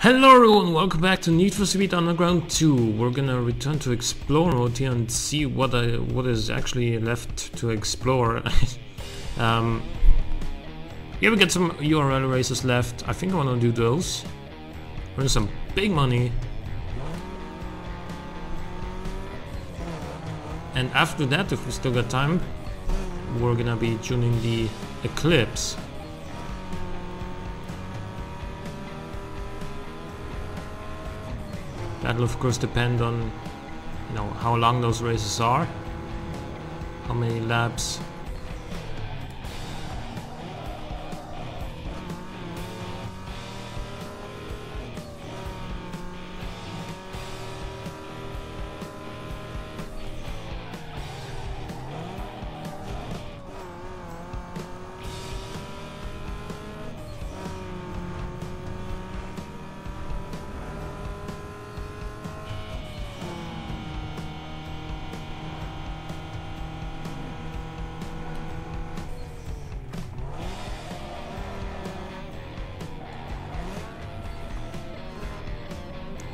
Hello everyone, welcome back to Need for Speed Underground 2. We're gonna return to explore mode here and see what is actually left to explore. Yeah, we got some URL races left. I think I wanna do those. Earn some big money. And after that, if we still got time, we're gonna be tuning the Eclipse. That'll of course depend on, how long those races are, how many laps.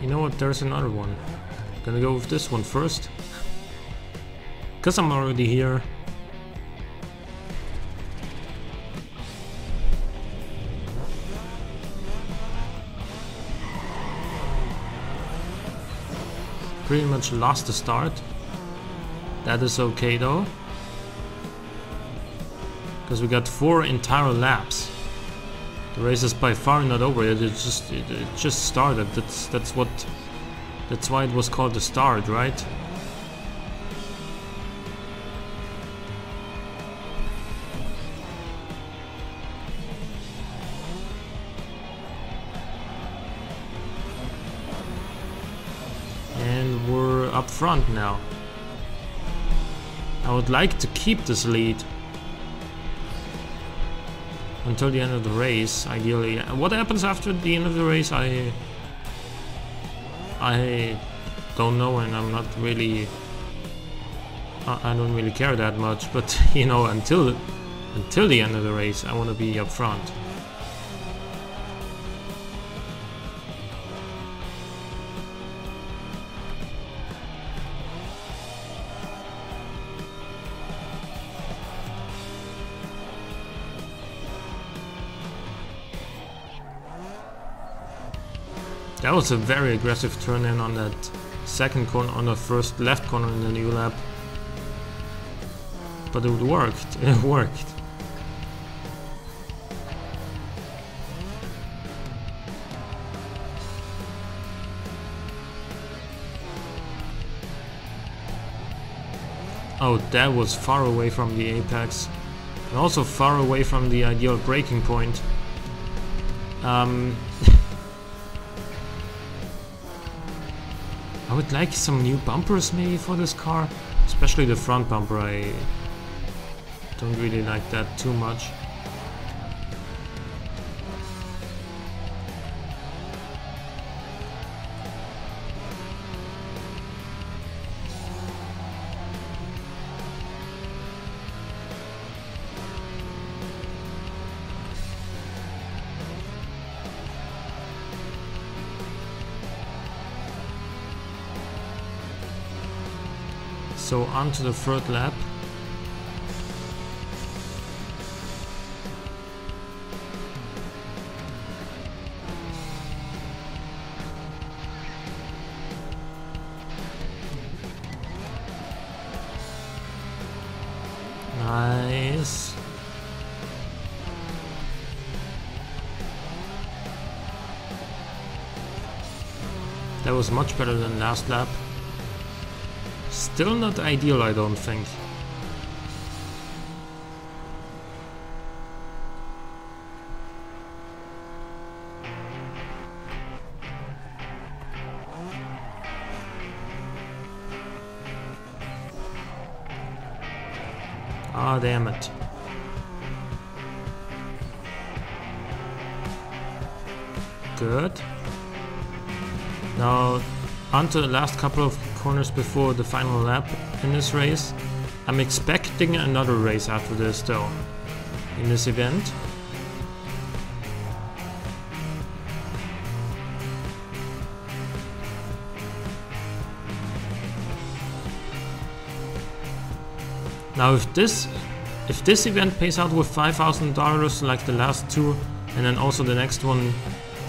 You know what, there's another one. Gonna go with this one first. Cause I'm already here. Pretty much lost the start. That is okay though. Cause we got 4 entire laps. The race is by far not over yet. It just started. That's why it was called the start, right? And we're up front now. I would like to keep this lead until the end of the race, ideally. What happens after the end of the race, I don't know, and I'm not really... I don't really care that much, but until the end of the race, I want to be up front. That was a very aggressive turn in on that second corner, on the first left corner in the new lap. But it worked, it worked. Oh, that was far away from the apex. And also far away from the ideal braking point. I would like some new bumpers maybe for this car, especially the front bumper. I don't really like that too much. So on to the third lap. Nice. That was much better than last lap. Still not ideal, I don't think. Ah, damn it. Good. Now, on to the last couple of corners before the final lap in this race. I'm expecting another race after this though, in this event. Now if this event pays out with $5,000 like the last two, and then also the next one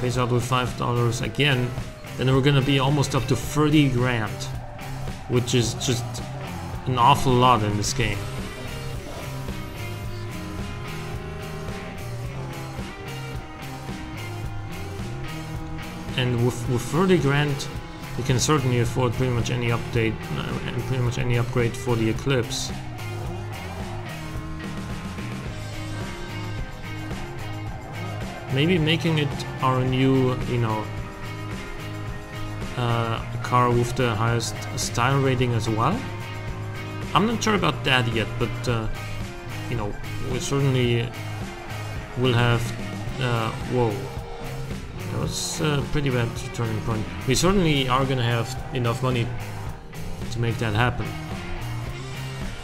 pays out with $5 again, then we're gonna be almost up to 30 grand, which is just an awful lot in this game. And with 30 grand, you can certainly afford pretty much any update and pretty much any upgrade for the Eclipse. Maybe making it our new, you know, car with the highest style rating as well. I'm not sure about that yet, but you know, we certainly will have. Whoa, that was a pretty bad turning point. We certainly are gonna have enough money to make that happen.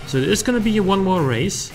So it is gonna be one more race.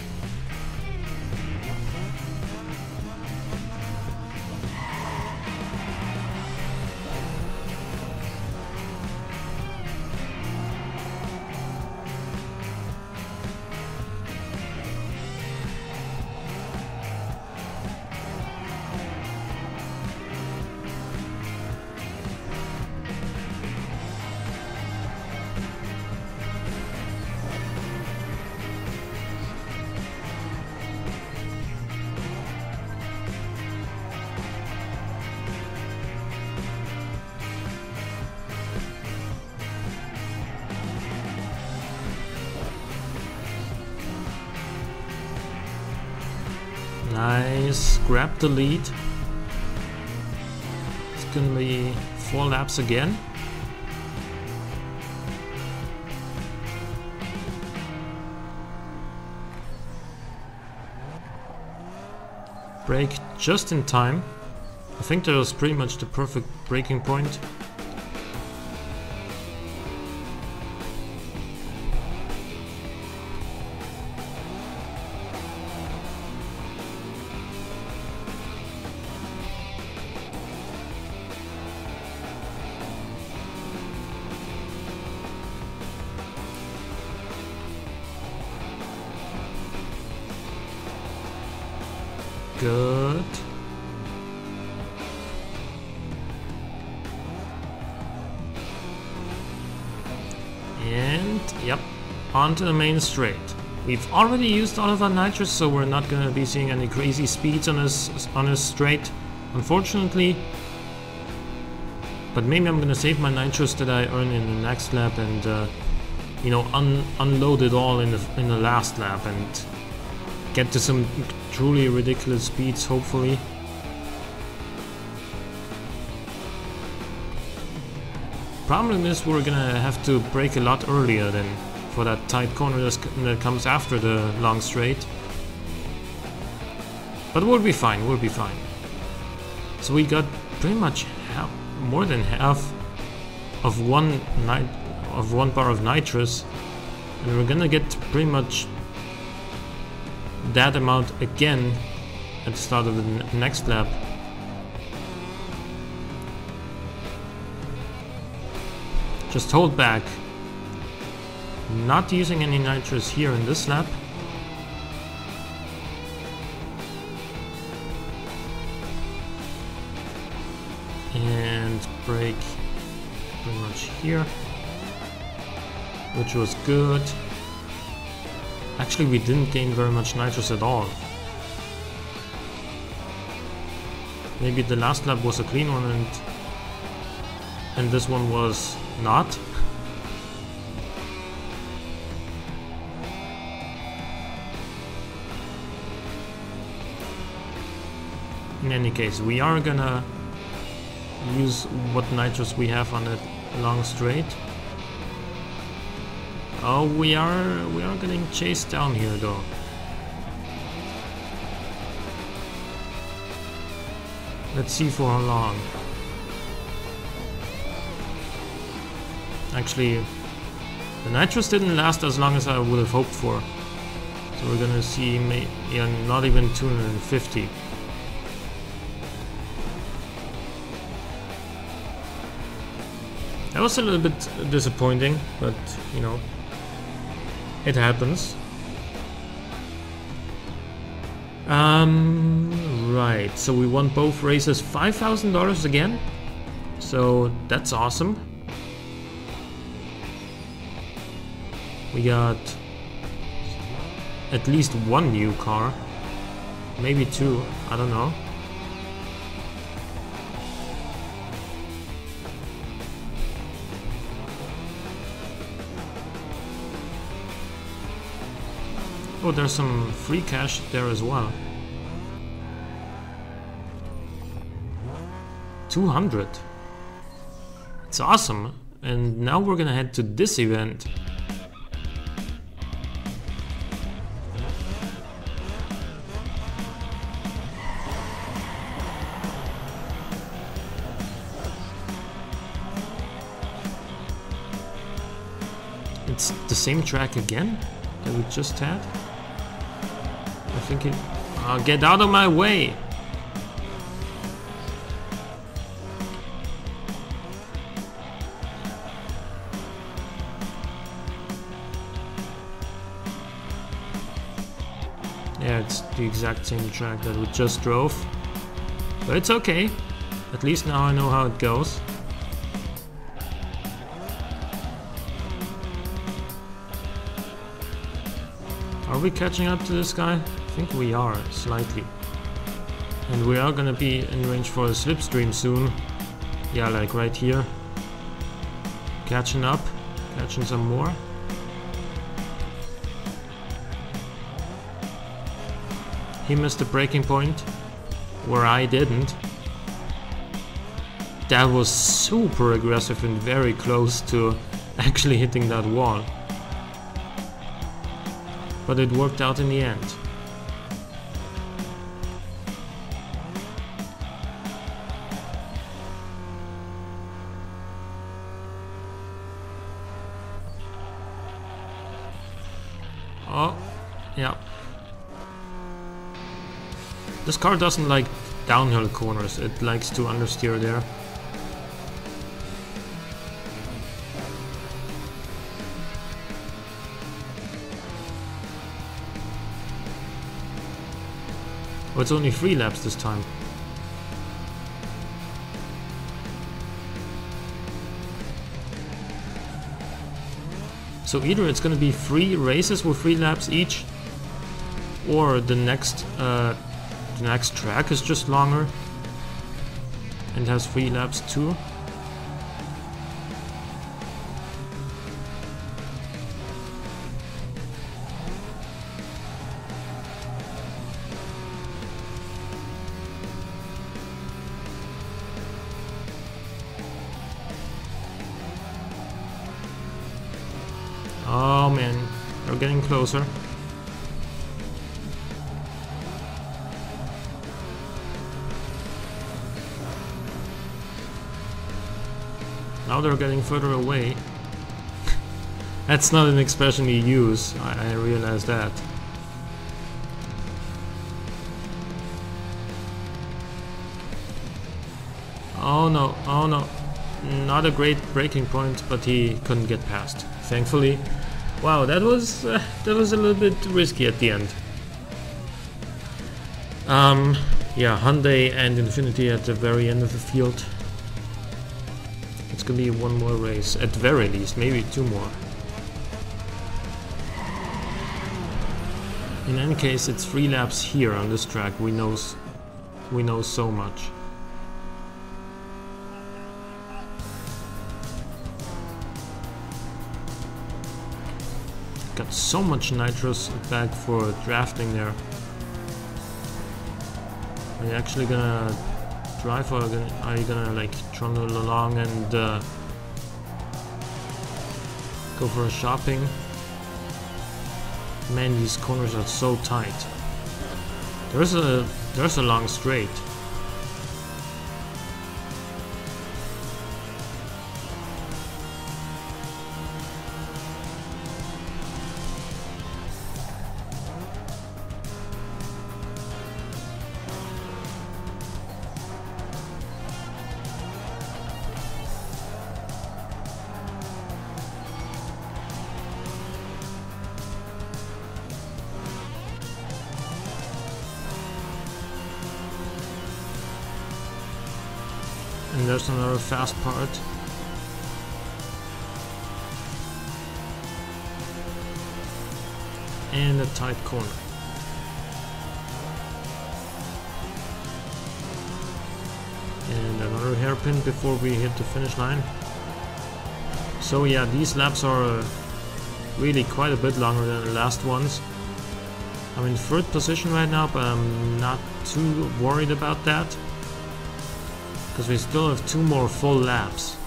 Nice, grab the lead. It's gonna be 4 laps again. Brake just in time. I think that was pretty much the perfect braking point. Good. And yep, onto the main straight. We've already used all of our nitrous, so we're not gonna be seeing any crazy speeds on this straight, unfortunately. But maybe I'm gonna save my nitrous that I earn in the next lap and you know, unload it all in the last lap and get to some truly ridiculous speeds, hopefully. Problem is we're gonna have to brake a lot earlier than for that tight corner that comes after the long straight. But we'll be fine, we'll be fine. So we got pretty much more than half of one bar of nitrous, and we're gonna get pretty much that amount again at the start of the next lap. Just hold back. Not using any nitrous here in this lap. And brake pretty much here, which was good. Actually, we didn't gain very much nitrous at all. Maybe the last lap was a clean one and this one was not. In any case, we are gonna use what nitrous we have on that long straight. Oh, we are getting chased down here though. Let's see for how long. Actually, the nitrous didn't last as long as I would have hoped for. So we're gonna see not even 250. That was a little bit disappointing, but you know, it happens. Right, so we won both races, $5,000 again, so that's awesome. We got at least one new car, maybe two, I don't know. Oh, there's some free cash there as well. 200. It's awesome. And now we're gonna head to this event. It's the same track again that we just had. I think it... get out of my way! Yeah, it's the exact same track that we just drove. But it's okay. At least now I know how it goes. Are we catching up to this guy? I think we are, slightly. And we are gonna be in range for a slipstream soon. Yeah, like right here. Catching up, catching some more. He missed the braking point, where I didn't. That was super aggressive and very close to actually hitting that wall. But it worked out in the end. Oh, yeah. This car doesn't like downhill corners, it likes to understeer there. Oh, it's only 3 laps this time. So either it's gonna be 3 races with 3 laps each, or the next track is just longer and has 3 laps too. Oh man, we're getting closer. Now they're getting further away. That's not an expression you use, I realize that. Oh no, oh no. Not a great braking point, but he couldn't get past, thankfully. Wow, that was a little bit risky at the end. Yeah, Hyundai and Infinity at the very end of the field. It's gonna be one more race, at very least, maybe 2 more. In any case, it's 3 laps here on this track. We know so much. Got so much nitrous back for drafting there. Are you actually gonna drive, or are you gonna like trundle along and go for a shopping? Man, these corners are so tight. There's a long straight. And there's another fast part. And a tight corner. And another hairpin before we hit the finish line. So yeah, these laps are really quite a bit longer than the last ones. I'm in third position right now, but I'm not too worried about that, because we still have 2 more full laps.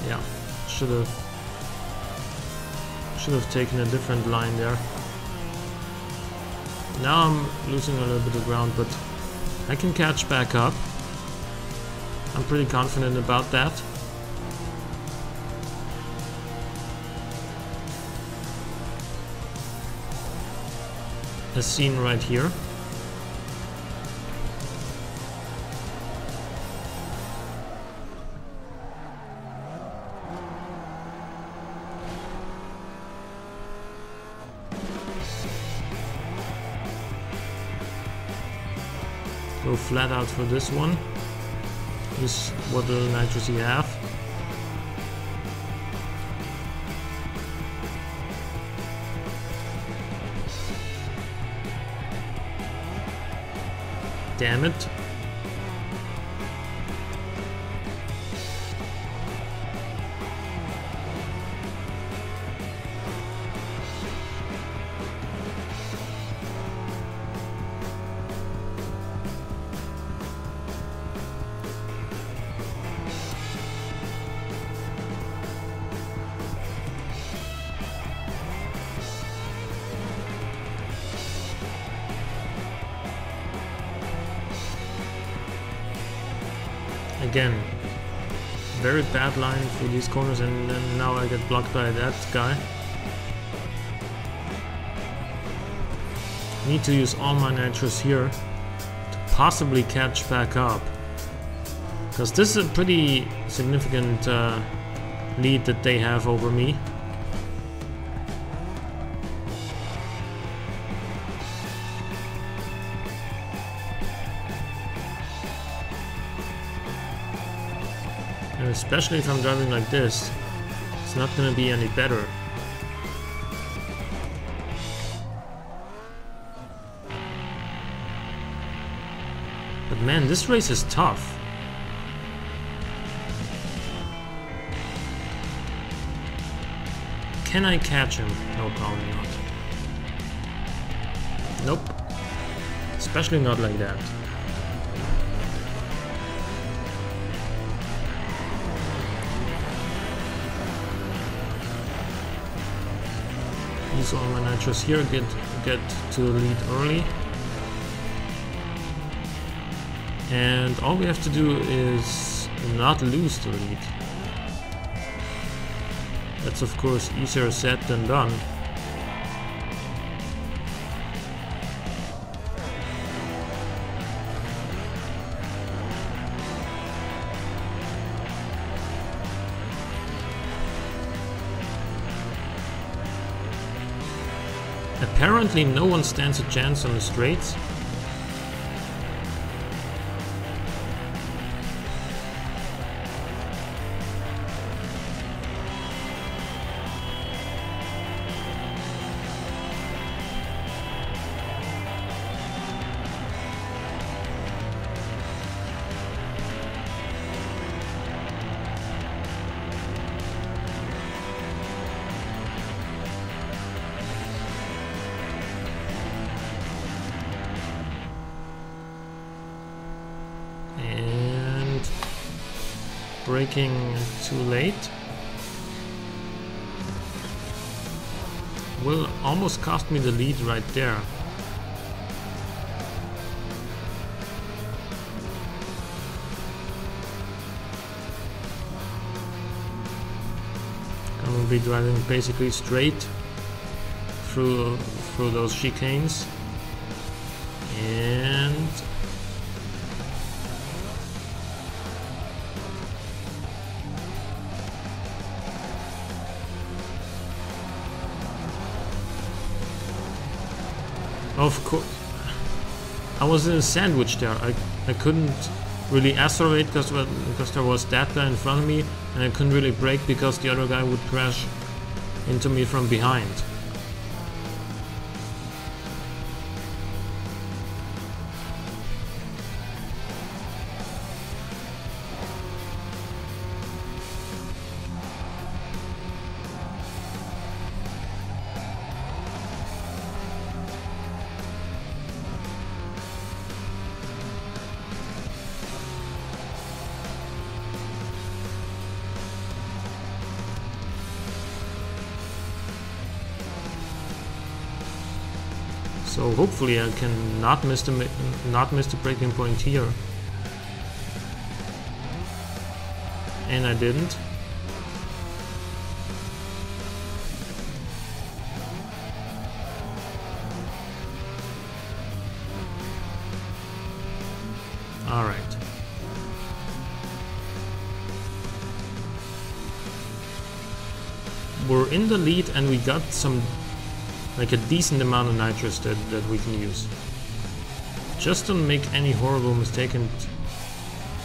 Yeah, should have taken a different line there. Now I'm losing a little bit of ground, but I can catch back up. I'm pretty confident about that. As seen right here. Go flat out for this one. Use what little nitrous you have. Damn it. Again, very bad line for these corners, and then now I get blocked by that guy. Need to use all my nitrous here to possibly catch back up, because this is a pretty significant lead that they have over me. And especially if I'm driving like this, it's not gonna be any better. But man, this race is tough. Can I catch him? No, probably not. Nope. Especially not like that. Use all my nitrous here, get to the lead early. And all we have to do is not lose the lead. That's of course easier said than done. Apparently no one stands a chance on the straights. Braking too late will almost cost me the lead right there. I'm gonna be driving basically straight through those chicanes, and Of course, I was in a sandwich there. I couldn't really accelerate because there was that guy in front of me, and I couldn't really brake because the other guy would crash into me from behind. So hopefully I can not miss the breaking point here. And I didn't. All right. We're in the lead and we got some, like a decent amount of nitrous that we can use. Just don't make any horrible mistake and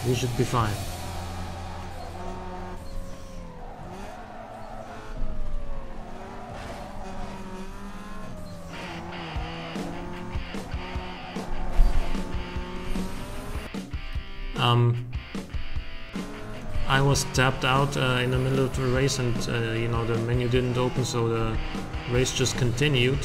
we should be fine. I was tapped out in the middle of the race, and you know, the menu didn't open, so the race just continued.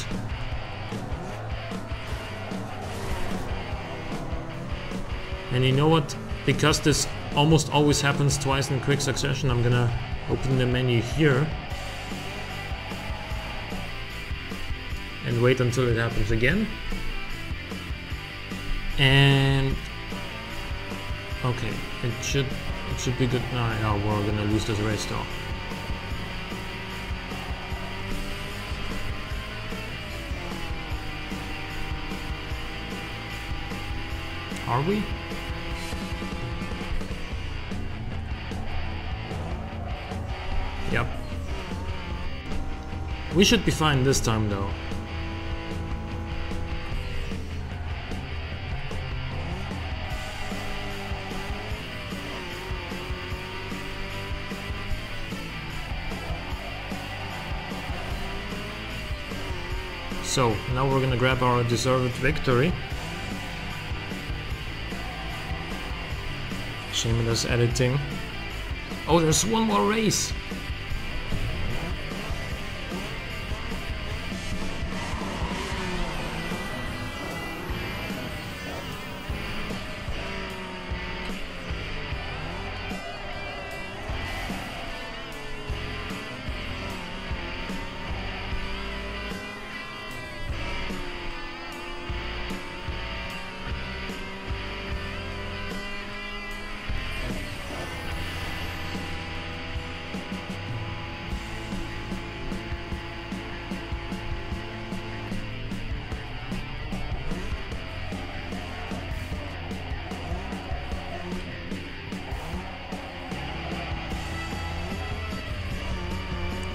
And you know what? Because this almost always happens twice in quick succession, I'm gonna open the menu here and wait until it happens again. And okay, it should be good. No, we're gonna lose this race though. Are we? Yep. We should be fine this time though. So, now we're gonna grab our deserved victory. Shameless editing. Oh, there's one more race!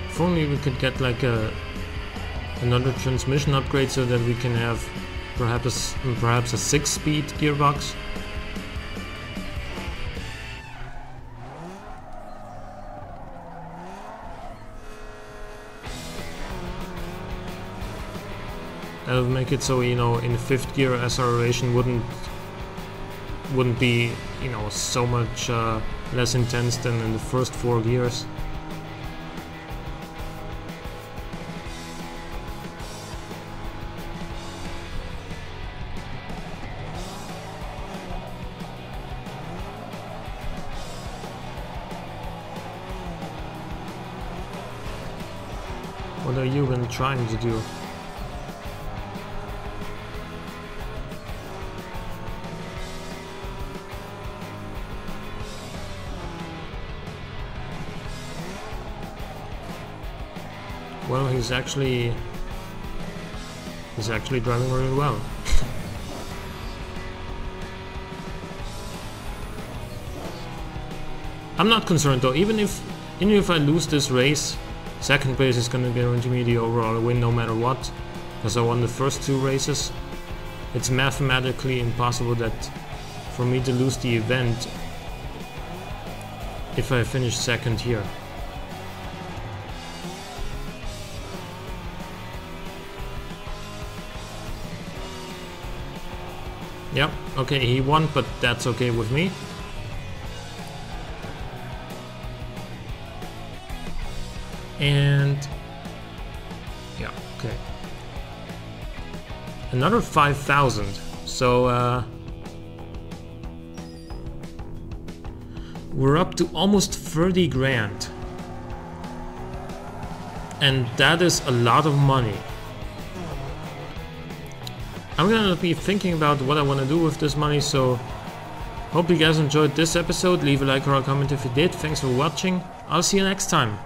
If only we could get like another transmission upgrade so that we can have perhaps a 6-speed gearbox. That would make it so, you know, in 5th gear acceleration wouldn't be, you know, so much less intense than in the first 4 gears. What are you even trying to do? Well, he's actually driving really well. I'm not concerned though. Even if I lose this race, second place is gonna guarantee me the overall win no matter what, because I won the first 2 races. it's mathematically impossible that for me to lose the event if I finish second here. Yep, okay, he won, but that's okay with me. And yeah, okay. Another 5,000. So we're up to almost 30 grand. And that is a lot of money. I'm gonna be thinking about what I want to do with this money, so hope you guys enjoyed this episode. Leave a like or a comment if you did. Thanks for watching. I'll see you next time.